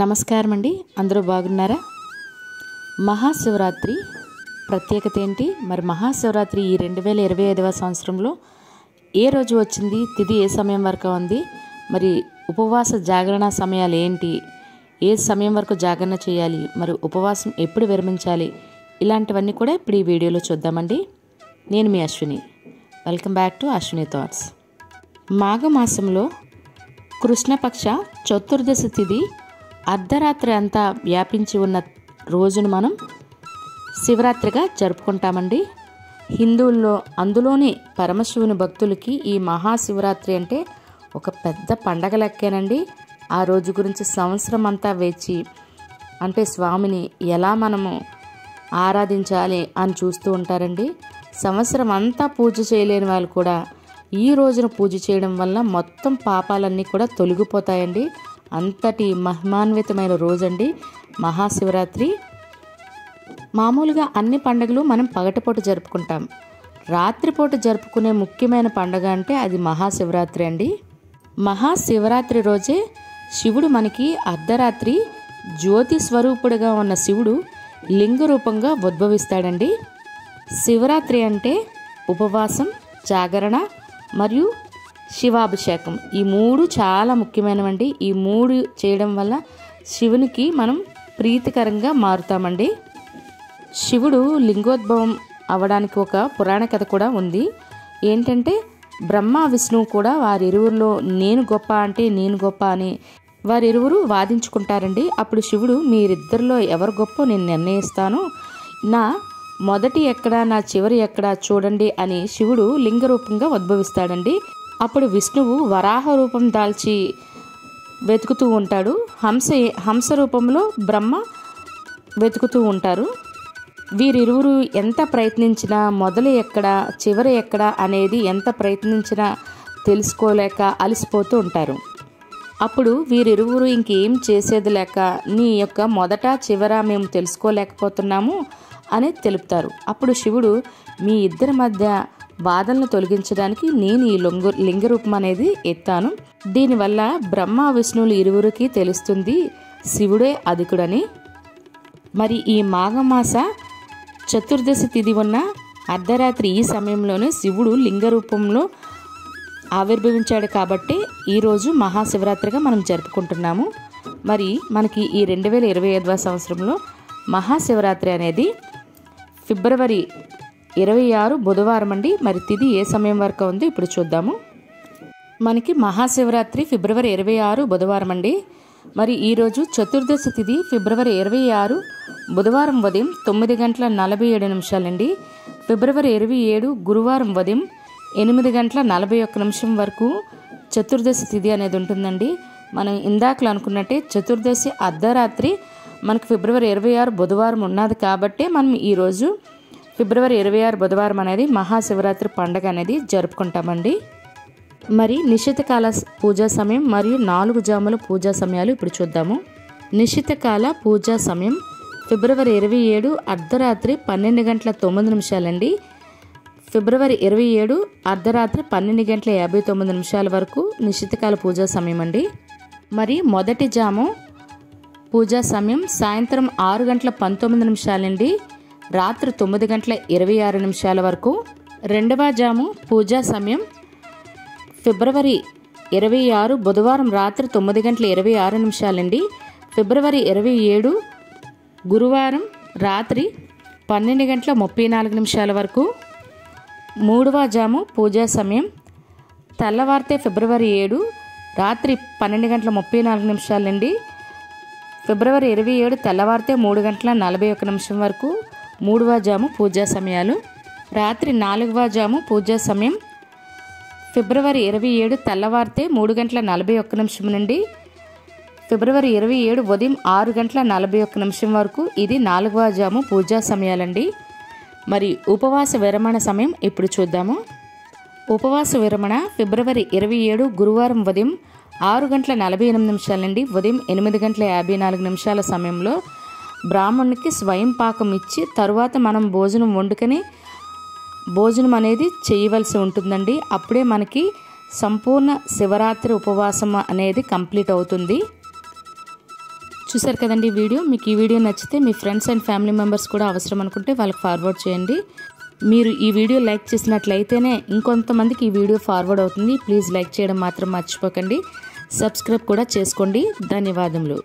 నమస్కారం అండి. అందరూ బాగున్నారా? మహాశివరాత్రి ప్రత్యేకత ఏంటి? మరి మహాశివరాత్రి ఈ 2025వ సంవత్సరంలో ఏ రోజు వచ్చింది? తిథి ఏ సమయం వరకు ఉంది? మరి ఉపవాస జాగరణ సమయాలు ఏంటి? ఏ సమయం వరకు జాగరణ చేయాలి? మరి ఉపవాసం ఎప్పుడు విరమించాలి? ఇలాంటివన్నీ కూడా ఇప్పుడు ఈ వీడియోలో చూద్దామండి. నేను మీ Ashwini. Welcome back to Ashwini thoughts. మాఘమాసంలో కృష్ణపక్ష చతుర్దశి తిథి అర్ధరాత్రి అంతా వ్యాపించి ఉన్న రోజును మనం శివరాత్రిగా జరుపుకుంటామండి. హిందువుల్లో అందులోని పరమశివుని భక్తులకి ఈ మహాశివరాత్రి అంటే ఒక పెద్ద పండగ లెక్కేనండి. ఆ రోజు గురించి సంవత్సరం అంతా వేచి అంటే స్వామిని ఎలా మనము ఆరాధించాలి అని చూస్తూ ఉంటారండి. సంవత్సరం అంతా పూజ చేయలేని వాళ్ళు కూడా ఈ రోజున పూజ చేయడం వల్ల మొత్తం పాపాలన్నీ కూడా తొలగిపోతాయండి. అంతటి మహిమాన్వితమైన రోజండి మహాశివరాత్రి. మామూలుగా అన్ని పండుగలు మనం పగటిపూట జరుపుకుంటాం. రాత్రిపూట జరుపుకునే ముఖ్యమైన పండుగ అంటే అది మహాశివరాత్రి అండి. మహాశివరాత్రి రోజే శివుడు మనకి అర్ధరాత్రి జ్యోతి స్వరూపుడుగా ఉన్న శివుడు లింగ రూపంగా ఉద్భవిస్తాడండి. శివరాత్రి అంటే ఉపవాసం, జాగరణ మరియు శివాభిషేకం, ఈ మూడు చాలా ముఖ్యమైనవండి. ఈ మూడు చేయడం వల్ల శివునికి మనం ప్రీతికరంగా మారుతామండి. శివుడు లింగోద్భవం అవ్వడానికి ఒక పురాణ కథ కూడా ఉంది. ఏంటంటే బ్రహ్మ విష్ణువు కూడా వారిరువురిలో నేను గొప్ప అంటే నేను గొప్ప అని వారిరువురు వాదించుకుంటారండి. అప్పుడు శివుడు మీరిద్దరిలో ఎవరు గొప్ప నేను నిర్ణయిస్తాను, నా మొదటి ఎక్కడా నా చివరి ఎక్కడా చూడండి అని శివుడు లింగ రూపంగా ఉద్భవిస్తాడండి. అప్పుడు విష్ణువు వరాహ రూపం దాల్చి వెతుకుతూ ఉంటాడు. హంస రూపంలో బ్రహ్మ వెతుకుతూ ఉంటారు. వీరిరువురు ఎంత ప్రయత్నించినా మొదలు ఎక్కడ చివరి ఎక్కడ అనేది ఎంత ప్రయత్నించినా తెలుసుకోలేక అలసిపోతూ ఉంటారు. అప్పుడు వీరిరువురు ఇంకేం చేసేది లేక నీ యొక్క మొదట చివర మేము తెలుసుకోలేకపోతున్నాము అని తెలుపుతారు. అప్పుడు శివుడు మీ ఇద్దరి మధ్య బాధలను తొలగించడానికి నేను ఈ లింగ రూపం అనేది ఎత్తాను. దీనివల్ల బ్రహ్మ విష్ణువులు ఇరువురికి తెలుస్తుంది శివుడే అధికుడని. మరి ఈ మాఘమాస చతుర్దశి తిథి ఉన్న అర్ధరాత్రి ఈ సమయంలోనే శివుడు లింగ రూపంలో ఆవిర్భవించాడు కాబట్టి ఈరోజు మహాశివరాత్రిగా మనం జరుపుకుంటున్నాము. మరి మనకి ఈ 2025వ సంవత్సరంలో మహాశివరాత్రి అనేది ఫిబ్రవరి 26 బుధవారం అండి. మరి తిథి ఏ సమయం వరకు ఉందో ఇప్పుడు చూద్దాము. మనకి మహాశివరాత్రి ఫిబ్రవరి 26 బుధవారం అండి. మరి ఈరోజు చతుర్దశి తిథి ఫిబ్రవరి 26 బుధవారం ఉదయం 9:47 అండి. ఫిబ్రవరి 27 గురువారం ఉదయం 8:41 వరకు చతుర్దశి తిథి అనేది ఉంటుందండి. మనం ఇందాకలు అనుకున్నట్టే చతుర్దశి అర్ధరాత్రి మనకు ఫిబ్రవరి 26 బుధవారం ఉన్నది కాబట్టి మనం ఈరోజు ఫిబ్రవరి 26 బుధవారం అనేది మహాశివరాత్రి పండుగ అనేది జరుపుకుంటామండి. మరి నిశితకాల పూజా సమయం మరియు 4 జాముల పూజా సమయాలు ఇప్పుడు చూద్దాము. నిశితకాల పూజా సమయం ఫిబ్రవరి 27 అర్ధరాత్రి 12:09 అండి. ఫిబ్రవరి 27 అర్ధరాత్రి 12:59 వరకు నిశితకాల పూజా సమయం అండి. మరి మొదటి జాము పూజా సమయం సాయంత్రం 6:19 అండి, రాత్రి 9:26 వరకు. రెండవ జాము పూజా సమయం ఫిబ్రవరి 26 బుధవారం రాత్రి 9:26 అండి. ఫిబ్రవరి 27 గురువారం రాత్రి 12:34 వరకు. మూడవ జాము పూజా సమయం తెల్లవారితే ఫిబ్రవరి 7 రాత్రి 12:34 అండి. ఫిబ్రవరి 27 తెల్లవారితే 3:41 వరకు మూడవ జాము పూజా సమయాలు. రాత్రి 4వ జాము పూజా సమయం ఫిబ్రవరి 27 తెల్లవారితే 3:41 నుండి ఫిబ్రవరి 27 ఉదయం 6:41 వరకు ఇది 4వ జాము పూజా సమయాలండి. మరి ఉపవాస విరమణ సమయం ఇప్పుడు చూద్దాము. ఉపవాస విరమణ ఫిబ్రవరి 27 గురువారం ఉదయం 6:48 నుండి ఉదయం 8:54 సమయంలో బ్రాహ్మణునికి స్వయం పాకం ఇచ్చి తరువాత మనం భోజనం వండుకొని భోజనం అనేది చేయవలసి ఉంటుందండి. అప్పుడే మనకి సంపూర్ణ శివరాత్రి ఉపవాసం అనేది కంప్లీట్ అవుతుంది. చూసారు కదండి వీడియో. మీకు ఈ వీడియో నచ్చితే మీ ఫ్రెండ్స్ అండ్ ఫ్యామిలీ మెంబర్స్ కూడా అవసరం అనుకుంటే వాళ్ళకి ఫార్వర్డ్ చేయండి. మీరు ఈ వీడియో లైక్ చేసినట్లయితేనే ఇంకొంతమందికి ఈ వీడియో ఫార్వర్డ్ అవుతుంది. ప్లీజ్ లైక్ చేయడం మాత్రం మర్చిపోకండి. సబ్స్క్రైబ్ కూడా చేసుకోండి. ధన్యవాదములు.